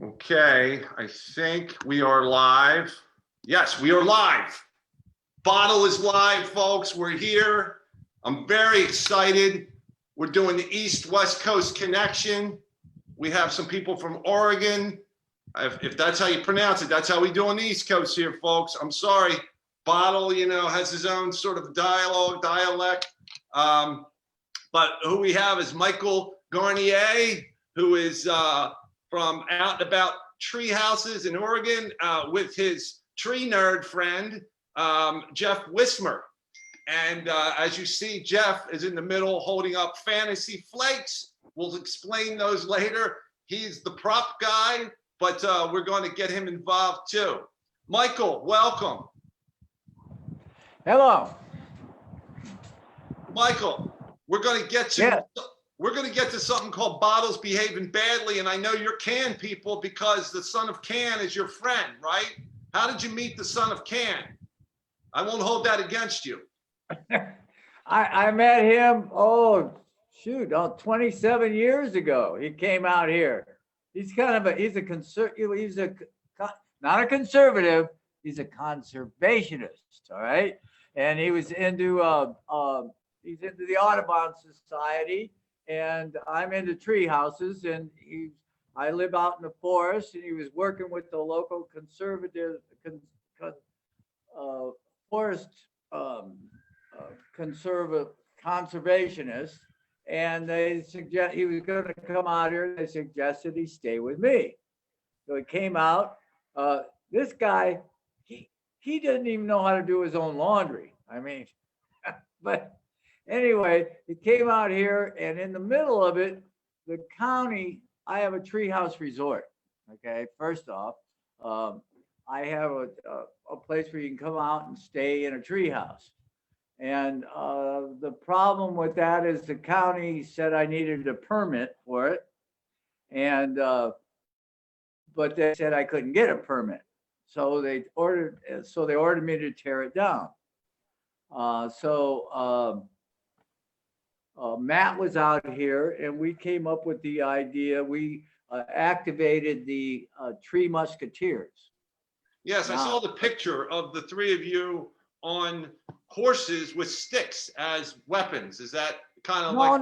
Okay, I think we are live. Yes, we are live. Bottle is live, folks. We're here. I'm very excited. We're doing the East-West Coast connection. We have some people from Oregon. If that's how you pronounce it, that's how we do on the East Coast here, folks. I'm sorry. Bottle, has his own sort of dialect. But who we have is Michael Garnier, who is from out and about tree houses in Oregon with his tree nerd friend, Jeff Wismer. And as you see, Jeff is in the middle holding up fantasy flakes. We'll explain those later. He's the prop guy, but we're going to get him involved too. Michael, welcome. Hello. Michael, we're going to get to something called bottles behaving badly, and I know you're Can people because the son of Can is your friend, right? How did you meet the son of Can? I won't hold that against you. I met him 27 years ago. He came out here. He's not a conservative, he's a conservationist, all right? And he was into he's into the Audubon Society, and I'm into tree houses, and I live out in the forest, and he was working with the local conservative forest conservationists, and they suggest he was going to come out here. They suggested he stay with me, so he came out. This guy, he didn't even know how to do his own laundry. I mean, but anyway, he came out here, and in the middle of it, the county, I have a treehouse resort. Okay, first off, I have a place where you can come out and stay in a treehouse. And the problem with that is the county said I needed a permit for it, and but they said I couldn't get a permit, so they ordered me to tear it down. Matt was out here, and we came up with the idea. We activated the Tree Musketeers. Yes, I saw the picture of the three of you on horses with sticks as weapons. Is that kind of No.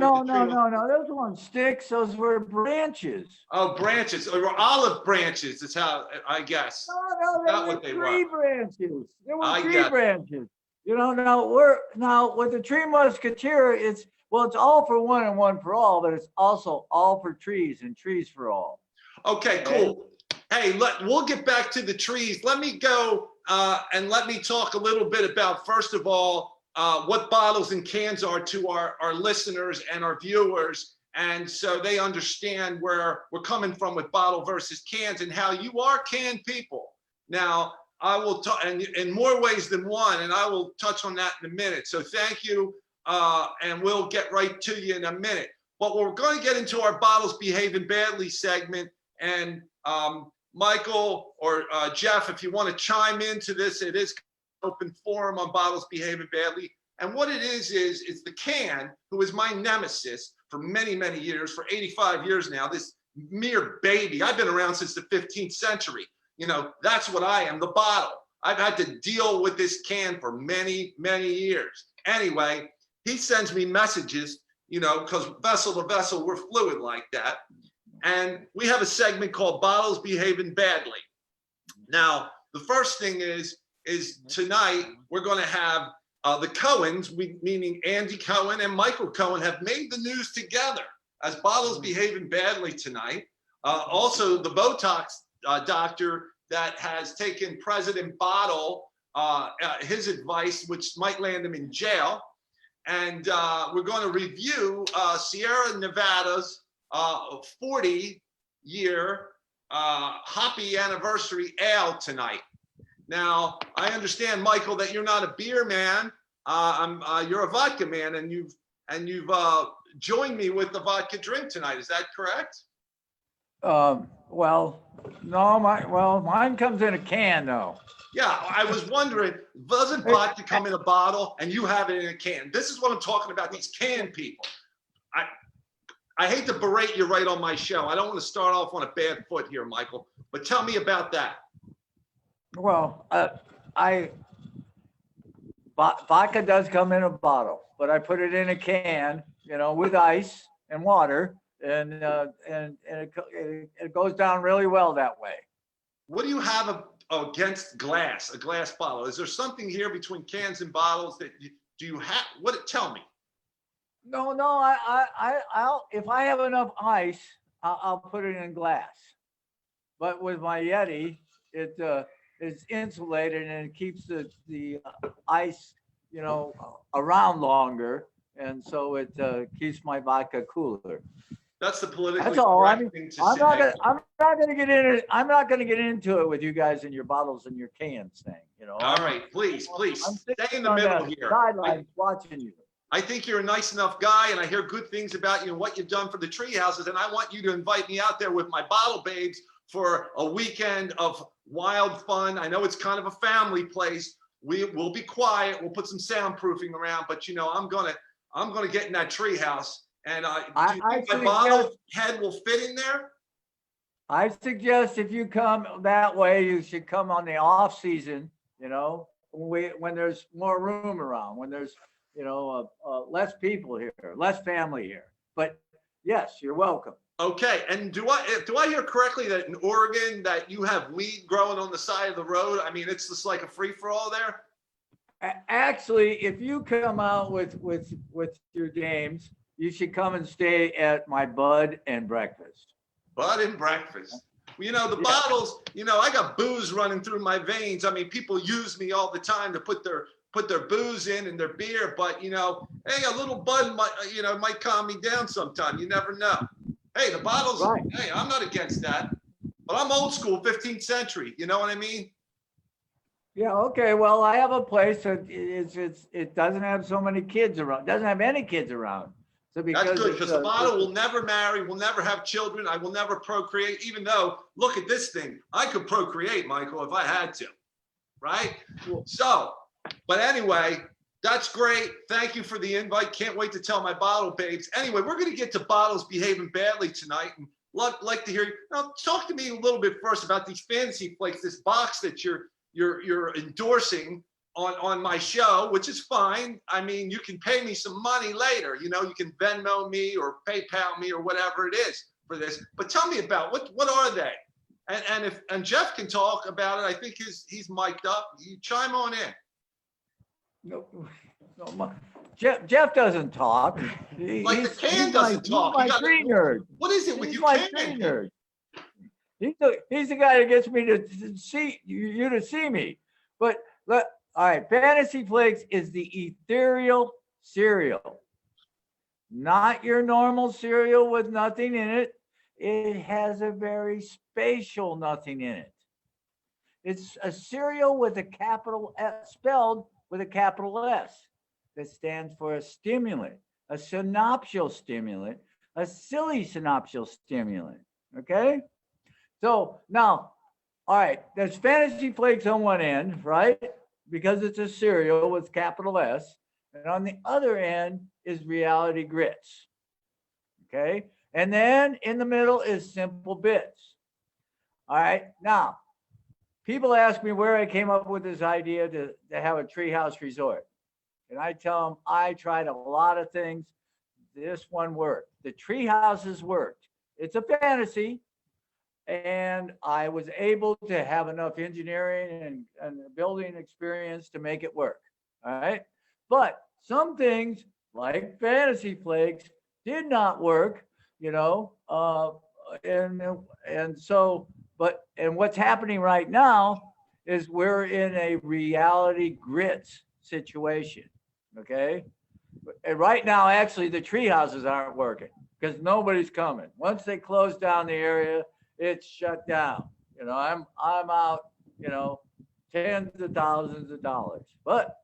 Those weren't sticks. Those were branches. Oh, branches or olive branches is how I guess. No, they were tree branches. There were tree branches. Now with the Tree Musketeer, it's all for one and one for all, but it's also all for trees and trees for all. Okay, cool. Hey, we'll get back to the trees. Let me go and let me talk a little bit about, first of all, what bottles and cans are to our listeners and our viewers. And so they understand where we're coming from with bottle versus cans and how you are can people. Now, I will talk in more ways than one, and I will touch on that in a minute. So thank you, and we'll get right to you in a minute. But we're going to get into our bottles behaving badly segment, and Michael or Jeff, if you want to chime into this, it is open forum on bottles behaving badly. And what it is it's the can, who is my nemesis for many, many years, for 85 years now, this mere baby. I've been around since the 15th century. That's what I am, the bottle. I've had to deal with this can for many, many years. Anyway, he sends me messages, because vessel to vessel, we're fluid like that. And we have a segment called Bottles Behaving Badly. Now, the first thing is tonight we're going to have the Cohens, meaning Andy Cohen and Michael Cohen, have made the news together as Bottles Behaving Badly tonight. Also, the Botox doctor that has taken President Bottle, his advice, which might land him in jail. And we're going to review Sierra Nevada's 40-year Hoppy anniversary ale tonight. Now, I understand, Michael, that you're not a beer man. You're a vodka man, and you've joined me with the vodka drink tonight. Is that correct? Mine comes in a can, though. Yeah, I was wondering, doesn't vodka come in a bottle and you have it in a can? This is what I'm talking about, these can people. I hate to berate you right on my show. I don't want to start off on a bad foot here, Michael, but tell me about that. Well, vodka does come in a bottle, but I put it in a can, with ice and water, and it goes down really well that way. What do you have against glass, a glass bottle? Is there something here between cans and bottles that do you have? Tell me. No, I'll if I have enough ice, I'll put it in glass. But with my Yeti, it is insulated and it keeps the ice, around longer, and so it keeps my vodka cooler. That's the politically That's all. correct thing to I'm say. not gonna get in it. I'm not gonna get into it with you guys and your bottles and your cans thing. All right, please, I'm stay sitting in the on middle the here. sidelines watching you. I think you're a nice enough guy, and I hear good things about you and what you've done for the Treehouses, and I want you to invite me out there with my bottle babes for a weekend of wild fun. I know it's kind of a family place. We'll be quiet. We'll put some soundproofing around, but I'm gonna get in that Treehouse. And do you think my bottle head will fit in there? I suggest if you come that way, you should come on the off season. When there's more room around, when there's less people here, less family here. But yes, you're welcome. Okay, and do I hear correctly that in Oregon that you have weed growing on the side of the road? I mean, it's just like a free for all there. Actually, if you come out with your dames, you should come and stay at my bud and breakfast. Bud and breakfast. The bottles. I got booze running through my veins. I mean, people use me all the time to put their booze in and their beer, but hey, a little bud might calm me down sometime. You never know. Hey, the bottles. Right. Hey, I'm not against that, but I'm old school, 15th century. You know what I mean? Yeah. Okay. Well, I have a place that it doesn't have so many kids around. Doesn't have any kids around. So that's good, because the bottle will never marry, will never have children. I will never procreate, even though, look at this thing. I could procreate, Michael, if I had to, right? So, but anyway, that's great. Thank you for the invite. Can't wait to tell my bottle babes. Anyway, we're going to get to bottles behaving badly tonight. And like to hear you. Now, talk to me a little bit first about these fantasy flakes, this box that you're endorsing on my show, which is fine. I mean, you can pay me some money later. You can Venmo me or PayPal me or whatever it is for this. But tell me about what are they? And Jeff can talk about it. I think he's mic'd up. You chime on in. No, Jeff doesn't talk. Like the can doesn't talk. He's my tree nerd. What is it with you can? He's the guy that gets me to see you to see me. But look. All right, Fantasy Flakes is the ethereal cereal, not your normal cereal with nothing in it. It has a very spatial nothing in it. It's a cereal with a capital S, spelled with a capital S, that stands for a stimulant, a synoptial stimulant, a silly synoptial stimulant. Okay? So now, all right, there's Fantasy Flakes on one end, right? Because it's a cereal with capital S. And on the other end is Reality Grits. Okay. And then in the middle is Simple Bits. All right. Now, people ask me where I came up with this idea to have a treehouse resort. And I tell them I tried a lot of things. This one worked. The treehouses worked. It's a fantasy. And I was able to have enough engineering and building experience to make it work. All right. But some things like Fantasy Flakes did not work, and what's happening right now is we're in a Reality Grits situation. Okay. And right now, actually, the tree houses aren't working because nobody's coming. Once they close down the area, it's shut down. I'm out, tens of thousands of dollars, but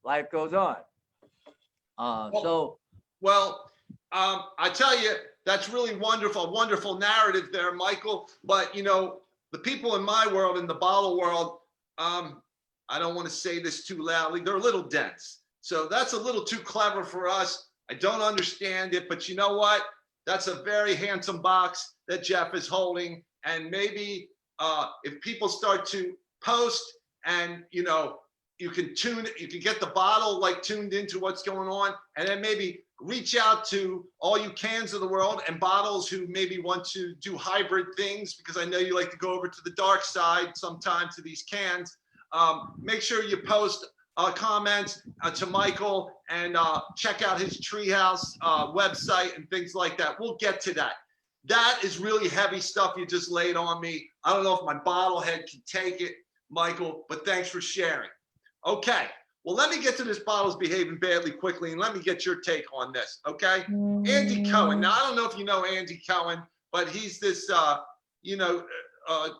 life goes on. I tell you, that's really wonderful narrative there, Michael. But the people in my world, in the bottle world, I don't want to say this too loudly. They're a little dense. So that's a little too clever for us. I don't understand it, but you know what? That's a very handsome box that Jeff is holding. And maybe if people start to post and, you know, you can get the bottle like tuned into what's going on, and then maybe reach out to all you cans of the world and bottles who maybe want to do hybrid things, because I know you like to go over to the dark side sometimes to these cans. Make sure you post comments to Michael and check out his Treehouse website and things like that. We'll get to that. That is really heavy stuff you just laid on me. I don't know if my bottle head can take it, Michael, but thanks for sharing. Okay, well, let me get to this bottle's behaving badly quickly, and let me get your take on this, okay? Andy Cohen. Now, I don't know if you know Andy Cohen, but he's this,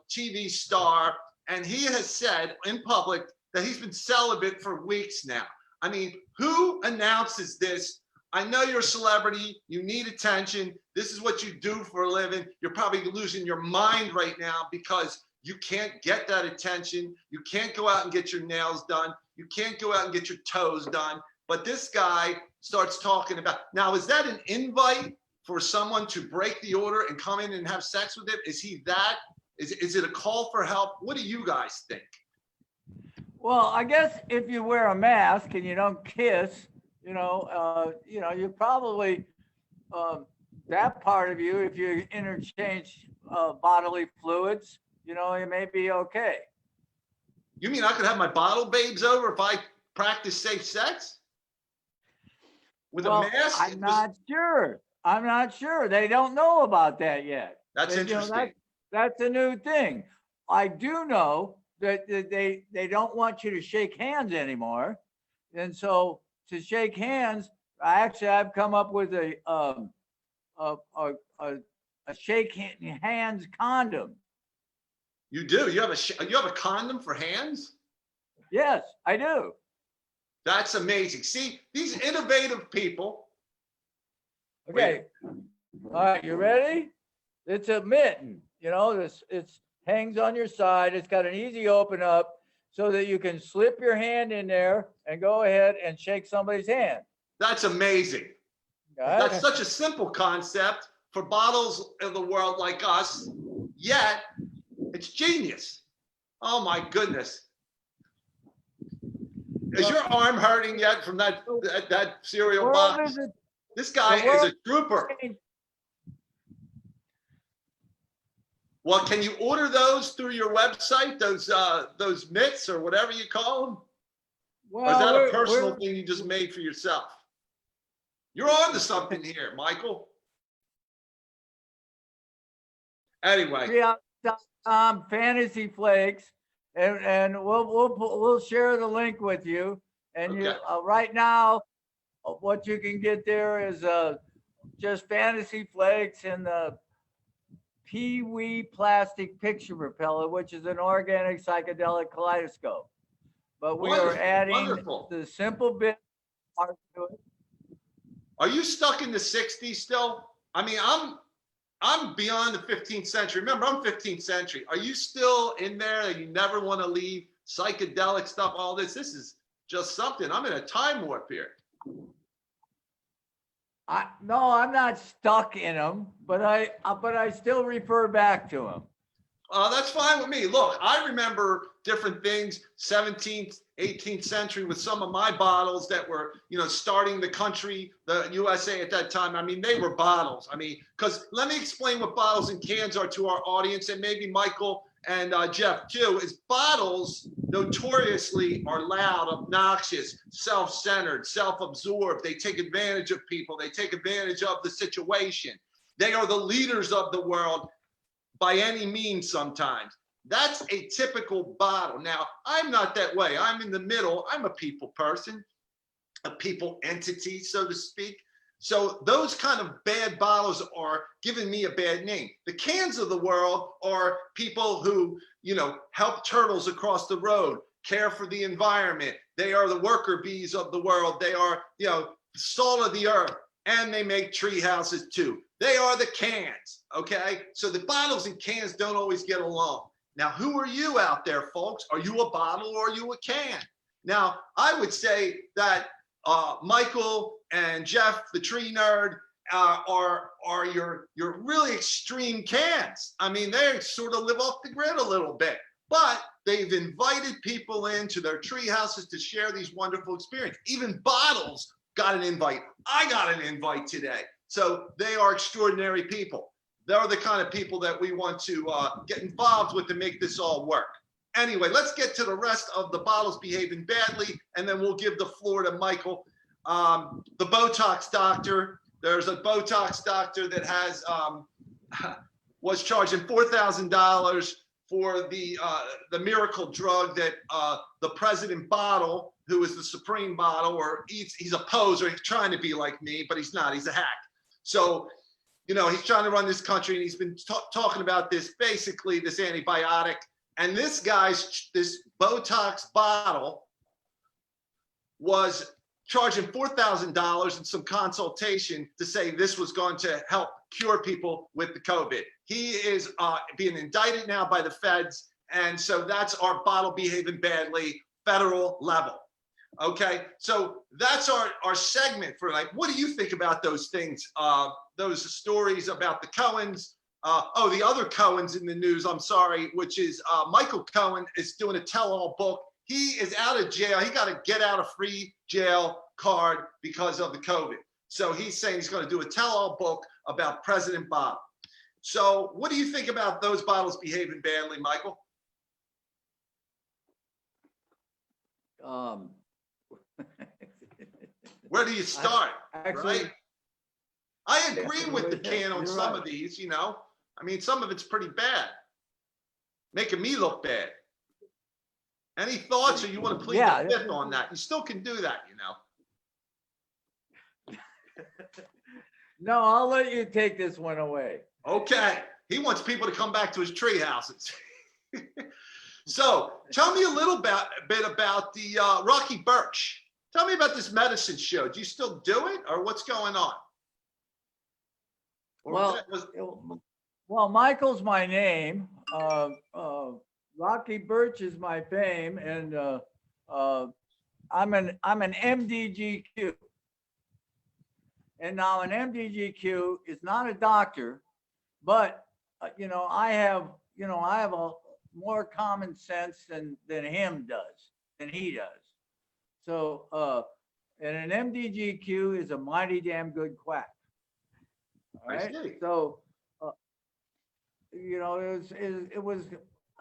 TV star, and he has said in public that he's been celibate for weeks now. I mean, who announces this? I know you're a celebrity. You need attention. This is what you do for a living. You're probably losing your mind right now because you can't get that attention. You can't go out and get your nails done. You can't go out and get your toes done. But this guy starts talking about, now, is that an invite for someone to break the order and come in and have sex with him? Is he that? Is it a call for help? What do you guys think? Well, I guess if you wear a mask and you don't kiss, you probably, that part of you, if you interchange bodily fluids, it may be okay. You mean I could have my bottle babes over if I practice safe sex? With a mask? I'm not sure. I'm not sure. They don't know about that yet. That's interesting. That's a new thing. I do know that they don't want you to shake hands anymore. And so to shake hands, I've come up with a shake hands condom. You do? You have a condom for hands? Yes, I do. That's amazing. See, these innovative people. Okay. All right, you ready? It's a mitten. It hangs on your side. It's got an easy open up so that you can slip your hand in there and go ahead and shake somebody's hand. That's amazing. That's such a simple concept for bottles of the world like us, yet it's genius. Oh my goodness. Is your arm hurting yet from that cereal box? This guy is a trooper. Well, can you order those through your website? Those mitts or whatever you call them? Well, or is that a personal thing you just made for yourself? You're on to something here, Michael. Anyway. Fantasy Flakes, and we'll share the link with you. And okay. Right now, what you can get there is just Fantasy Flakes and the Pee-wee plastic picture repeller, which is an organic psychedelic kaleidoscope. But we are adding the simple bit part to it. Are you stuck in the 60s still? I mean, I'm beyond the 15th century. Remember, I'm 15th century. Are you still in there? You never want to leave psychedelic stuff, all this. This is just something. I'm in a time warp here. No, I'm not stuck in them, but I still refer back to them. That's fine with me. Look, I remember different things, 17th, 18th century with some of my bottles that were, starting the country, the USA at that time. I mean, they were bottles. I mean, because let me explain what bottles and cans are to our audience, and maybe Michael and Jeff too, is bottles notoriously are loud, obnoxious, self-centered, self-absorbed. They take advantage of people. They take advantage of the situation. They are the leaders of the world by any means sometimes. That's a typical bottle. Now, I'm not that way. I'm in the middle. I'm a people person, a people entity, so to speak. So those kind of bad bottles are giving me a bad name. The cans of the world are people who, help turtles across the road, care for the environment. They are the worker bees of the world. They are, salt of the earth, and they make tree houses too. They are the cans, okay? So the bottles and cans don't always get along. Now, who are you out there, folks? Are you a bottle or are you a can? Now, I would say that Michael and Jeff, the tree nerd, are your really extreme cans. I mean, they sort of live off the grid a little bit, but they've invited people into their tree houses to share these wonderful experiences. Even bottles got an invite. I got an invite today. So they are extraordinary people. They're the kind of people that we want to get involved with to make this all work. Anyway, let's get to the rest of the bottles behaving badly, and then we'll give the floor to Michael. The Botox doctor. There's a Botox doctor that has was charging $4,000 for the miracle drug that the president bottle, who is the Supreme bottle, or he's a poser. He's trying to be like me, but he's not. He's a hack. So, you know, he's trying to run this country, and he's been talking about this, basically this antibiotic. And this Botox bottle was charging $4,000 and some consultation to say this was going to help cure people with the COVID. He is being indicted now by the feds. And so that's our bottle behaving badly federal level. Okay, so that's our segment for like, what do you think about those things? Those stories about the Cohens. The other Cohens in the news, I'm sorry, which is Michael Cohen is doing a tell-all book. He is out of jail. He got a get out of free jail card because of the COVID. So he's saying he's going to do a tell-all book about President Bob. So what do you think about those bottles behaving badly, Michael? Where do you start? Actually, right? I agree with the can on you're some right. of these, you know. I mean, some of it's pretty bad, making me look bad. Any thoughts, or you want to plead Yeah. the fifth on that? You still can do that, you know. No, I'll let you take this one away. Okay. He wants people to come back to his tree houses. So tell me a little bit about the Rocky Birch. Tell me about this medicine show. Do you still do it, or what's going on? Or Well, Michael's my name. Rocky Birch is my fame, and I'm an MDGQ. And now an MDGQ is not a doctor, but I have a more common sense than he does. So and an MDGQ is a mighty damn good quack. All right. So it was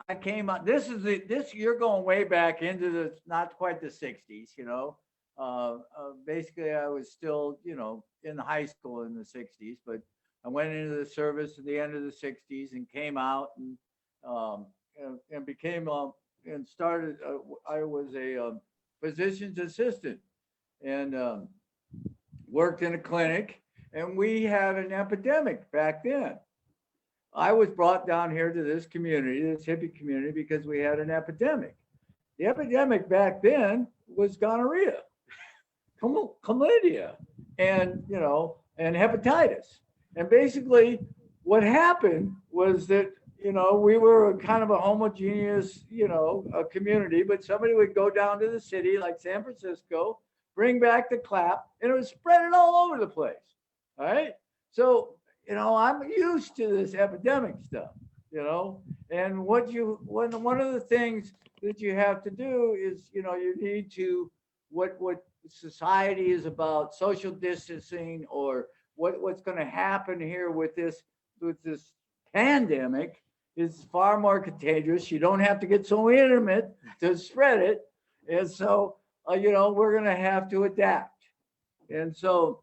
I came up. This you're going way back into the not quite the 60s. Basically I was still in high school in the 60s, but I went into the service at the end of the 60s and came out and became and started. I was a physician's assistant and worked in a clinic, and we had an epidemic back then. I was brought down here to this community, this hippie community, because we had an epidemic. The epidemic back then was gonorrhea, chlamydia, and hepatitis. And basically, what happened was that we were kind of a homogeneous a community, but somebody would go down to the city like San Francisco, bring back the clap, and it was spreading all over the place. All right, so I'm used to this epidemic stuff, and one of the things that you have to do is, you need to, what society is about, social distancing, or what's going to happen here with this pandemic is far more contagious. You don't have to get so intimate to spread it. And so, we're going to have to adapt. And so,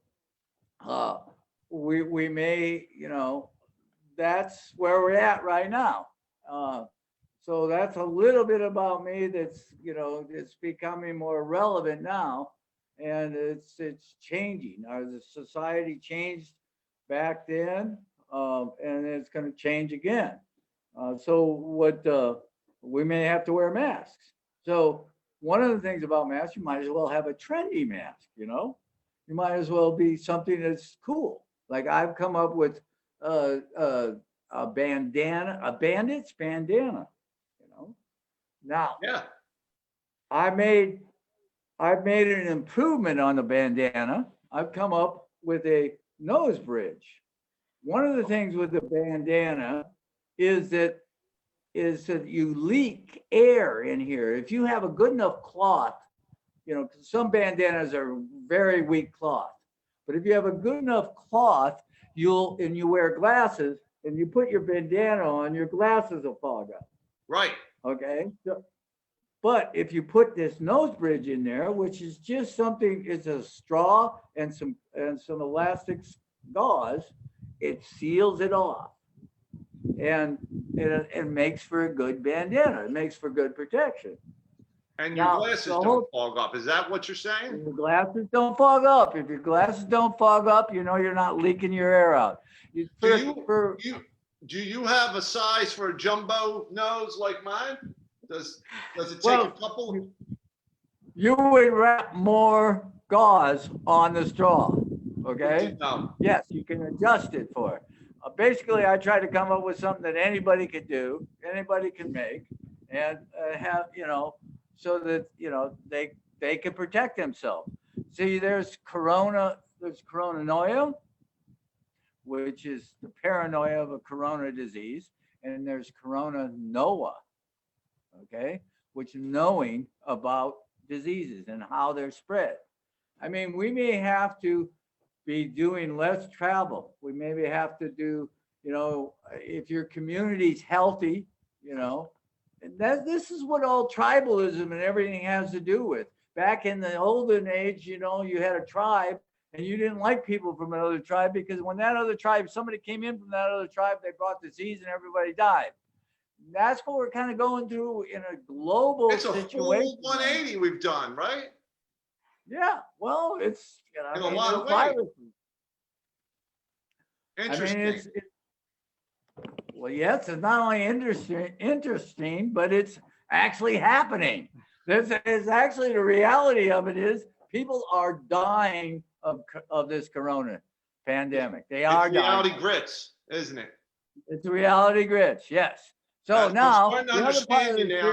we may, that's where we're at right now. So that's a little bit about me. That's, it's becoming more relevant now, and it's changing. The society changed back then, and it's going to change again. So we may have to wear masks. So one of the things about masks, you might as well have a trendy mask. You might as well be something that's cool. Like I've come up with a bandana, a bandit's bandana. Now, yeah, I've made an improvement on the bandana. I've come up with a nose bridge. One of the things with the bandana is that you leak air in here. If you have a good enough cloth, some bandanas are very weak cloth, but if you have a good enough cloth, and you wear glasses and you put your bandana on, your glasses will fog up. Right. Okay. But if you put this nose bridge in there, which is just something, it's a straw and some elastic gauze, it seals it off. And it makes for a good bandana. It makes for good protection. And your glasses don't fog up. Is that what you're saying? Your glasses don't fog up. If your glasses don't fog up, you're not leaking your air out. Do you have a size for a jumbo nose like mine? Does it take a couple? You would wrap more gauze on the straw. Okay. No. Yes, you can adjust it for it. Basically, I try to come up with something that anybody could do, anybody can make, and have, so that, they can protect themselves. See, there's coronanoia, which is the paranoia of a corona disease, and there's coronanoia, okay, which is knowing about diseases and how they're spread. I mean, we may have to be doing less travel. We maybe have to do, if your community's healthy, and this is what all tribalism and everything has to do with. Back in the olden age, you had a tribe and you didn't like people from another tribe because when that other tribe, somebody came in from that other tribe, they brought disease and everybody died. That's what we're kind of going through in a global situation. It's a full 180 we've done, right? Yeah, well, it's in a lot of ways. Interesting. Well, yes, it's not only interesting, but it's actually happening. This is actually the reality of it is people are dying of this corona pandemic. They are dying. It's reality grits, isn't it? It's reality grits, yes. So now, I'm starting to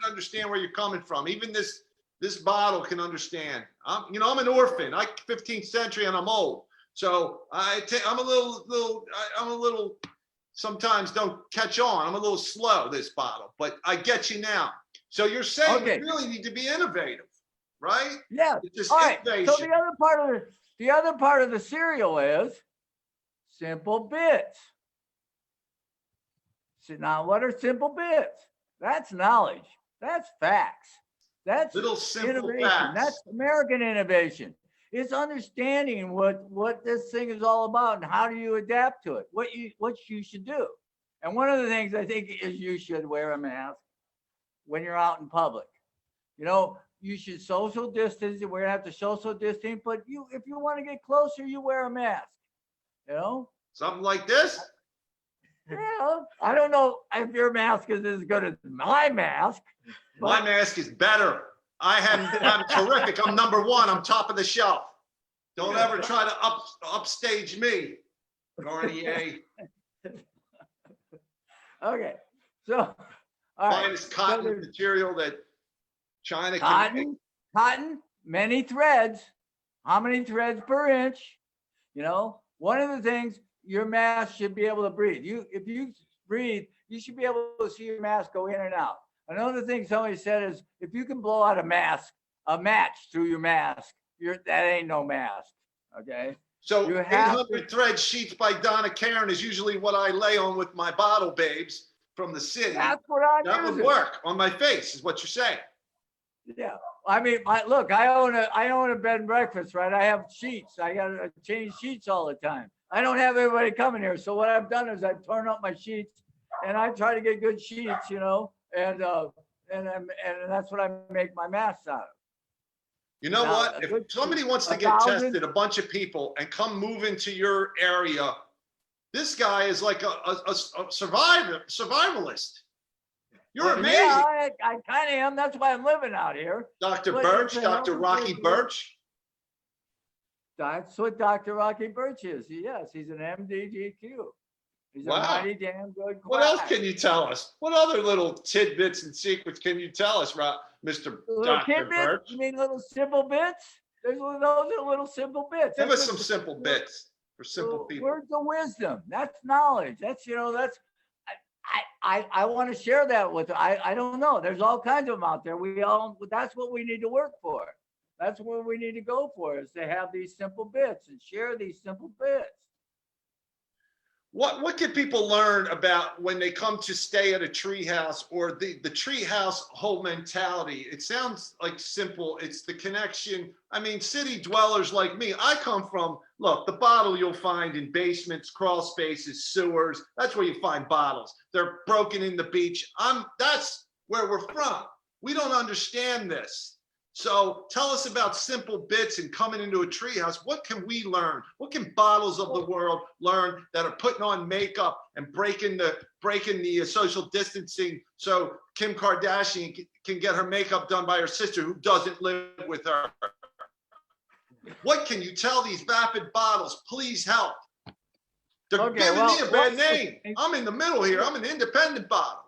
understand where you're coming from. Even this bottle can understand. I'm an orphan. 15th century, and I'm old. So I'm a little. Sometimes don't catch on. I'm a little slow, this bottle, but I get you now. So you're saying we really need to be innovative, right? Yeah. It's all right. So the other part of the cereal is simple bits. So now, what are simple bits? That's knowledge. That's facts. That's little simple innovation. facts. That's American innovation. It's understanding what this thing is all about and how do you adapt to it, what you should do. And one of the things I think is you should wear a mask when you're out in public. You should social distance. We're gonna have to social distance, but if you want to get closer, you wear a mask. Something like this. Yeah, I don't know if your mask is as good as my mask. My mask is better. I'm terrific. I'm number one. I'm top of the shelf. Don't ever try to upstage me, Garnier. Okay, so all right. Finest cotton material that China can make. Cotton, many threads. How many threads per inch? One of the things, your mask should be able to breathe. If you breathe, you should be able to see your mask go in and out. Another thing somebody said is if you can blow out a match through your mask, that ain't no mask. Okay. So 800 thread sheets by Donna Karen is usually what I lay on with my bottle babes from the city. That's what I'm That using. would work on my face, is what you're saying. Yeah. I mean, look, I own a bed and breakfast, right? I have sheets. I got to change sheets all the time. I don't have everybody coming here. So what I've done is I've torn up my sheets and I try to get good sheets, and that's what I make my masks out of. You know what? If somebody wants to get tested, a bunch of people, and come move into your area, this guy is like a survivalist. You're amazing. Yeah, I kind of am. That's why I'm living out here. Dr. Birch, Dr. Rocky Birch. That's what Dr. Rocky Birch is. Yes, he's an MDGQ. He's a mighty damn good quack. What else can you tell us? What other little tidbits and secrets can you tell us, Mr. Dr. Birch? You mean little simple bits? Those are little simple bits. Give us some simple bits. for simple people. Words of wisdom. That's knowledge. That's, that's, I want to share that with, I don't know. There's all kinds of them out there. That's what we need to work for. That's what we need to go for, is to have these simple bits and share these simple bits. What can people learn about when they come to stay at a treehouse, or the treehouse whole mentality? It sounds like simple. It's the connection. I mean, city dwellers like me, I come from, look, the bottle you'll find in basements, crawl spaces, sewers. That's where you find bottles. They're broken in the beach. That's where we're from. We don't understand this. So tell us about simple bits and coming into a treehouse. What can we learn? What can bottles of the world learn that are putting on makeup and breaking the social distancing so Kim Kardashian can get her makeup done by her sister who doesn't live with her? What can you tell these vapid bottles? Please help. They're giving me a bad name. I'm in the middle here. I'm an independent bottle.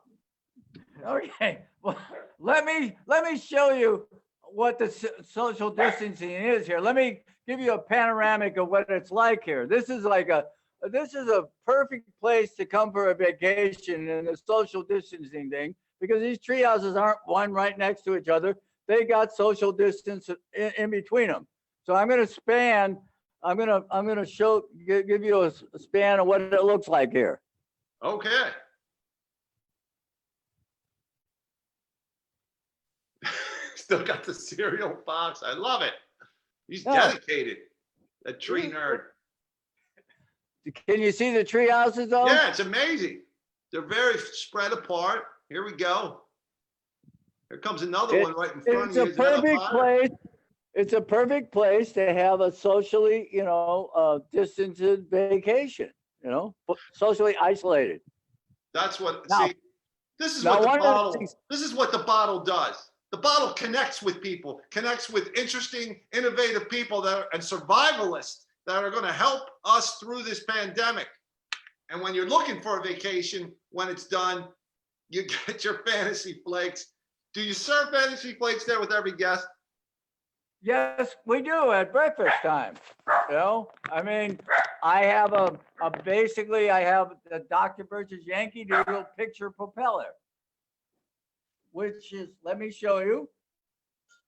Okay, well, let me show you what the social distancing is here. Let me give you a panoramic of what it's like here. This is a perfect place to come for a vacation in the social distancing thing, because these tree houses aren't one right next to each other. They got social distance in between them. So I'm going to give you a span of what it looks like here. Okay. Still got the cereal box. I love it. He's dedicated. A tree nerd. Can you see the tree houses though? Yeah, it's amazing. They're very spread apart. Here we go. Here comes another one right in front of you. It's a perfect place. It's a perfect place to have a socially, distanced vacation, socially isolated. That's what, now, see, this is what the bottle does. The bottle connects with people, connects with interesting, innovative people and survivalists that are going to help us through this pandemic. And when you're looking for a vacation, when it's done, you get your fantasy flakes. Do you serve fantasy flakes there with every guest? Yes, we do at breakfast time. I mean, I have I have the Dr. Birch's Yankee Doodle picture propeller, which is, let me show you.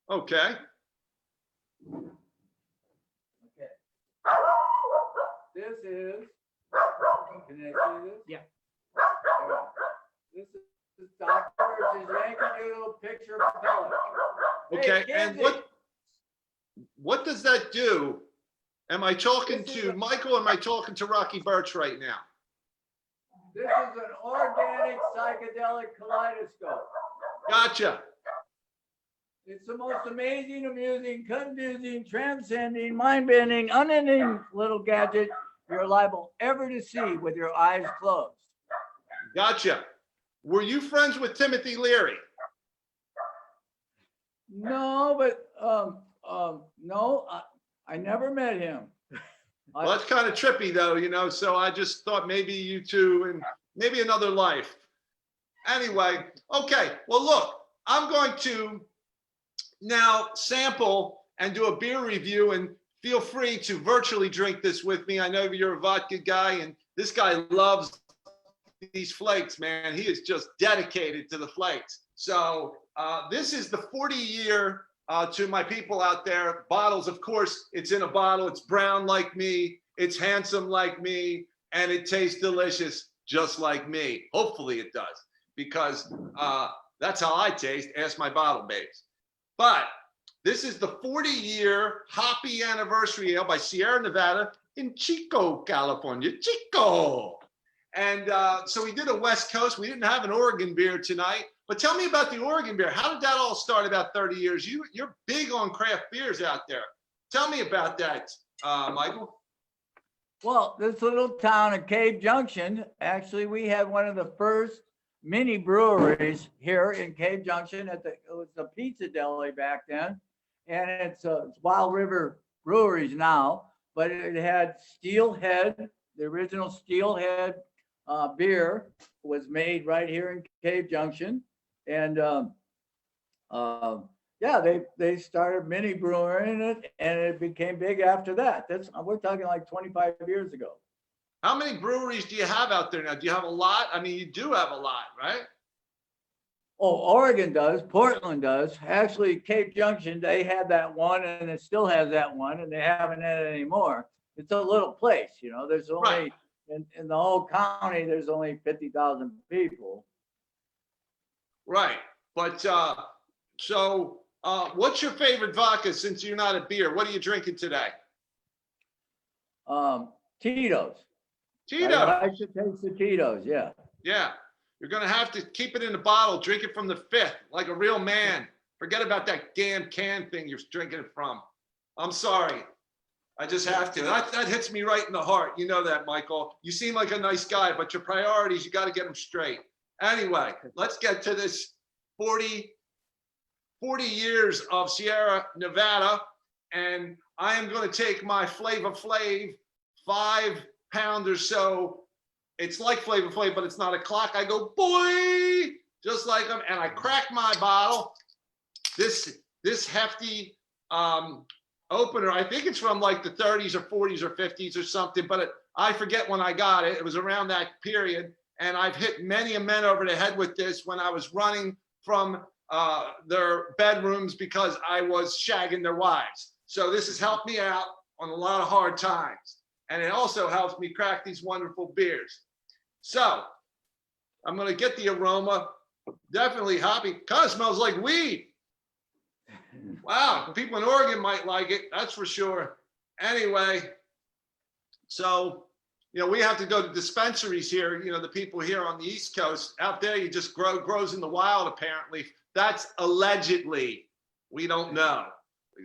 Okay. Okay. This is, can you see this? Yeah. This is Dr. Birch's Yankee Doodle picture propeller. Okay, Hey, and what does that do? Am I talking to Michael or am I talking to Rocky Birch right now? This is an organic psychedelic kaleidoscope. Gotcha. It's the most amazing, amusing, confusing, transcending, mind-bending, unending little gadget you're liable ever to see with your eyes closed. Gotcha. Were you friends with Timothy Leary? No, but no, I never met him. Well, that's kind of trippy though, so I just thought maybe you two and maybe another life. Anyway, okay. Well, look, I'm going to now sample and do a beer review, and feel free to virtually drink this with me. I know you're a vodka guy, and this guy loves these flakes, man. He is just dedicated to the flakes. So this is the 40-year, to my people out there, bottles, of course, it's in a bottle. It's brown like me. It's handsome like me. And it tastes delicious just like me. Hopefully it does, because that's how I taste. Ask my bottle babes. But this is the 40-year Hoppy anniversary ale by Sierra Nevada in Chico, California. Chico. And so we did a West Coast. We didn't have an Oregon beer tonight. But tell me about the Oregon beer. How did that all start about 30 years? You're big on craft beers out there. Tell me about that, Michael. Well, this little town of Cave Junction, actually, we had one of the first mini breweries here in Cave Junction. It was the Pizza Deli back then. And it's Wild River Breweries now. But it had Steelhead, the original Steelhead beer was made right here in Cave Junction. And yeah, yeah, they started mini brewing it, and it became big after that. We're talking like 25 years ago. How many breweries do you have out there now? Do you have a lot? I mean, you do have a lot, right? Oh, Oregon does, Portland does. Actually, Cape Junction, they had that one, and it still has that one, and they haven't had it anymore. It's a little place, you know. There's only Right. in the whole county, there's only 50,000 people. Right. But what's your favorite vodka since you're not a beer? What are you drinking today? Tito's. I Tito. like to taste the Tito's, yeah. Yeah. You're going to have to keep it in the bottle, drink it from the fifth, like a real man. Forget about that damn can thing you're drinking it from. I'm sorry. I just have to. That hits me right in the heart. You know that, Michael. You seem like a nice guy, but your priorities, you got to get them straight. Anyway, let's get to this 40 years of Sierra Nevada. And I am going to take my Flavor Flav 5-pound or so. It's like Flavor Flav, but it's not a clock. I go, boy, just like them. And I crack my bottle. This hefty opener, I think it's from like the 30s or 40s or 50s or something, but I forget when I got it. It was around that period. And I've hit many a men over the head with this when I was running from their bedrooms because I was shagging their wives. So this has helped me out on a lot of hard times. And it also helps me crack these wonderful beers. So I'm going to get the aroma. Definitely hoppy. Kind of smells like weed. Wow. People in Oregon might like it. That's for sure. Anyway, so, we have to go to dispensaries here. The people here on the East Coast. Out there, you just grows in the wild, apparently. That's allegedly. We don't know.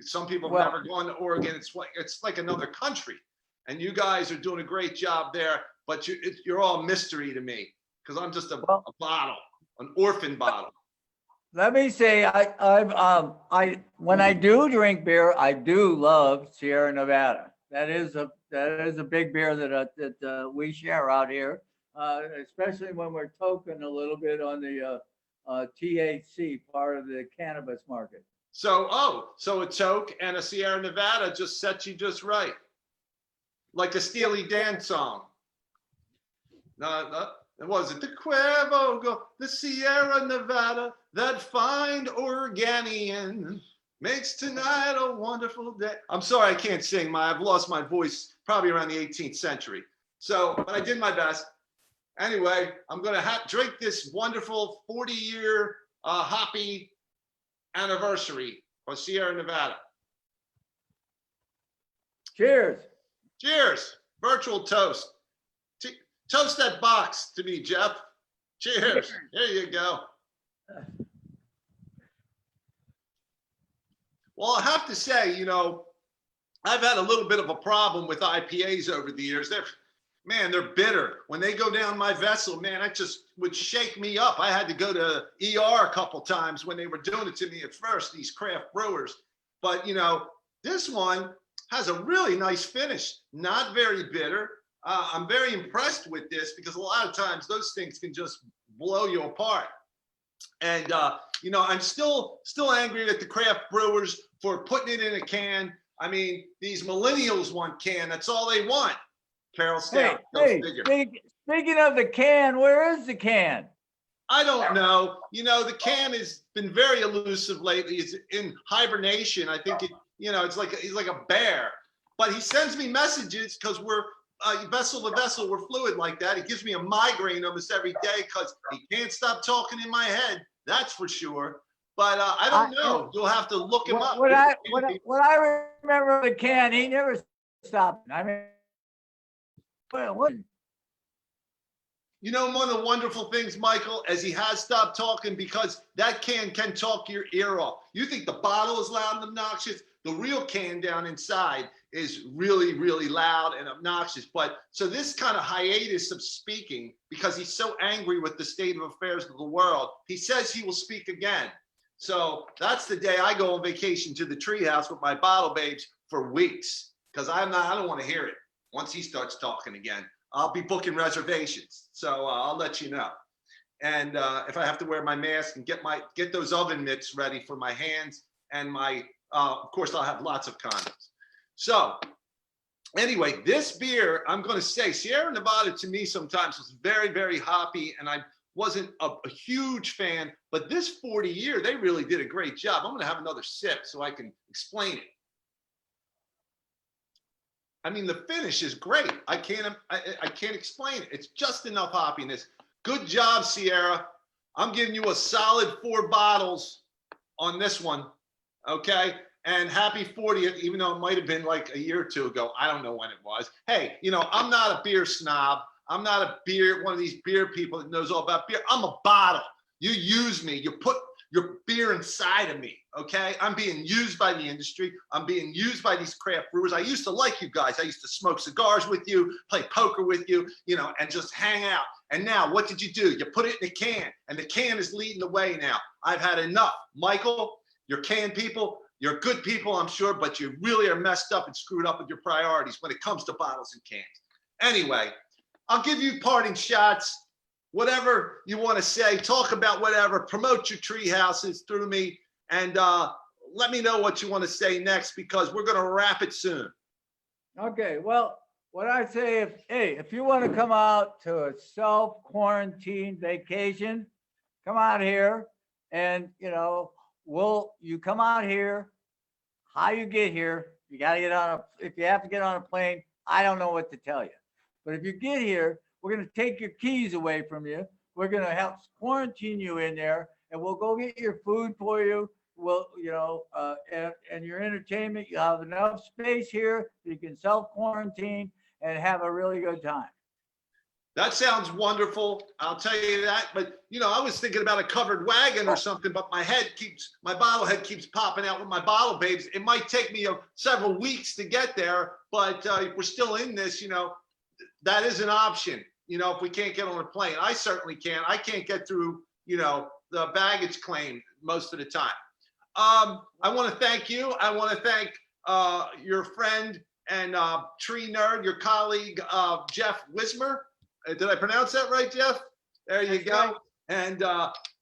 Some people have never gone to Oregon. It's like another country. And you guys are doing a great job there, but you're all mystery to me because I'm just a bottle, an orphan bottle. Let me say, when I do drink beer, I do love Sierra Nevada. That is a big beer that we share out here, especially when we're token a little bit on the THC part of the cannabis market. So a toke and a Sierra Nevada just sets you just right. Like a Steely Dan song. No, was it the Cuervo, the Sierra Nevada, that fine Organian makes tonight a wonderful day. I'm sorry, I can't sing. I've lost my voice probably around the 18th century. But I did my best. Anyway, I'm going to drink this wonderful 40-year Hoppy anniversary for Sierra Nevada. Cheers. Cheers. Virtual toast. Toast that box to me, Jeff. Cheers. There you go. Well, I have to say, I've had a little bit of a problem with IPAs over the years. They're bitter. When they go down my vessel, man, that just would shake me up. I had to go to ER a couple times when they were doing it to me at first, these craft brewers. But, this one has a really nice finish, not very bitter. I'm very impressed with this because a lot of times those things can just blow you apart. And, I'm still angry at the craft brewers for putting it in a can. I mean, these millennials want can. That's all they want. Carol Stout. Hey, speaking of the can, where is the can? I don't know. The can has been very elusive lately. It's in hibernation. I think he's like a bear. But he sends me messages because we're vessel to vessel, we're fluid like that. He gives me a migraine almost every day because he can't stop talking in my head. That's for sure. But I don't know. You'll have to look him up. What I remember the can, he never stopped. I mean, what? One of the wonderful things, Michael, as he has stopped talking because that can talk your ear off. You think the bottle is loud and obnoxious? The real can down inside is really, really loud and obnoxious. But so this kind of hiatus of speaking, because he's so angry with the state of affairs of the world, he says he will speak again. So that's the day I go on vacation to the Treehouse with my bottle babes for weeks because I don't want to hear it. Once he starts talking again, I'll be booking reservations. So I'll let you know. And if I have to wear my mask and get those oven mitts ready for my hands, and of course, I'll have lots of condoms. So anyway, this beer, I'm going to say, Sierra Nevada to me sometimes was very, very hoppy, and I wasn't a huge fan, but this 40 year, they really did a great job. I'm going to have another sip so I can explain it. I mean, the finish is great. I can't explain it. It's just enough hoppiness. Good job, Sierra. I'm giving you a solid 4 bottles on this one. Okay. And happy 40th, even though it might have been like a year or two ago. I don't know when it was. Hey, you know, I'm not a beer snob. I'm not one of these beer people that knows all about beer. I'm a bottle. You use me. You put your beer inside of me. Okay. I'm being used by the industry. I'm being used by these craft brewers. I used to like you guys. I used to smoke cigars with you, play poker with you, you know, and just hang out. And now what did you do? You put it in a can, and the can is leading the way now. I've had enough. Michael, you're can people. You're good people, I'm sure, but you really are messed up and screwed up with your priorities when it comes to bottles and cans. Anyway, I'll give you parting shots, whatever you want to say, talk about whatever, promote your tree houses through me, and let me know what you want to say next, because we're going to wrap it soon. Okay, well, what I say, if you want to come out to a self-quarantine vacation, come out here, and, you know, you come out here, how you get here, you got to get on if you have to get on a plane, I don't know what to tell you. But if you get here, we're going to take your keys away from you. We're going to help quarantine you in there, and we'll go get your food for you. We'll, you know, and your entertainment, you have enough space here so you can self-quarantine and have a really good time. That sounds wonderful. I'll tell you that. But, you know, I was thinking about a covered wagon or something, but my bottle head keeps popping out with my bottle babes. It might take me several weeks to get there, but if we're still in this, you know, that is an option. You know, if we can't get on a plane, I certainly can. I can't get through, you know, the baggage claim most of the time. I want to thank you. I want to thank your friend and tree nerd, your colleague, Jeff Wismer. Did I pronounce that right, Jeff? There you go. Right. And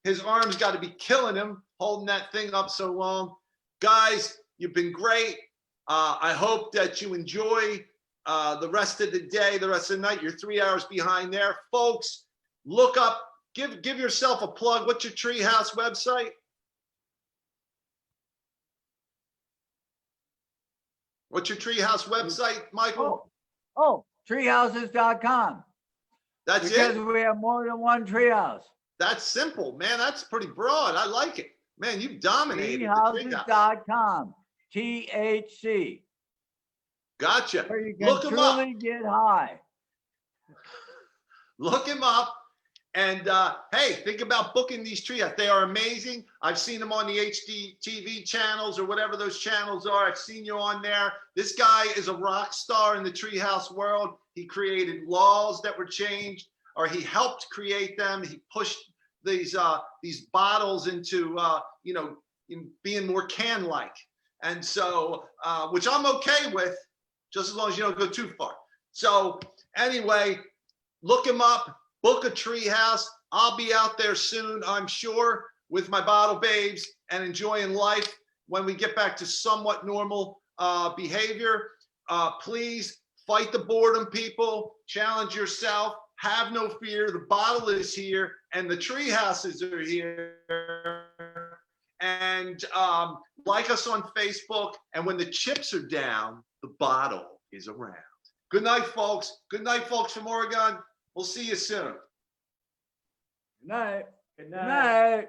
his arms got to be killing him, holding that thing up so long. Guys, you've been great. I hope that you enjoy the rest of the day, the rest of the night. You're 3 hours behind there. Folks, look up, give yourself a plug. What's your Treehouse website? What's your Treehouse website, Michael? Treehouses.com. That's because it? We have more than one treehouse. That's simple, man. That's pretty broad. I like it. Man, you've dominated. Treehouses.com. THC. Gotcha. Where you can Look him up. Get high. Look him up. And hey, think about booking these treehouse. They are amazing. I've seen them on the HD TV channels or whatever those channels are. I've seen you on there. This guy is a rock star in the treehouse world. He created laws that were changed, or he helped create them. He pushed these bottles into you know, being more can-like, and so which I'm okay with, just as long as you don't go too far. So anyway, look him up. Book a treehouse. I'll be out there soon, I'm sure, with my bottle babes and enjoying life when we get back to somewhat normal behavior. Please fight the boredom, people. Challenge yourself. Have no fear. The bottle is here, and the tree houses are here. And like us on Facebook. And when the chips are down, the bottle is around. Good night, folks. Good night, folks from Oregon. We'll see you soon. Good night. Good night. Good night.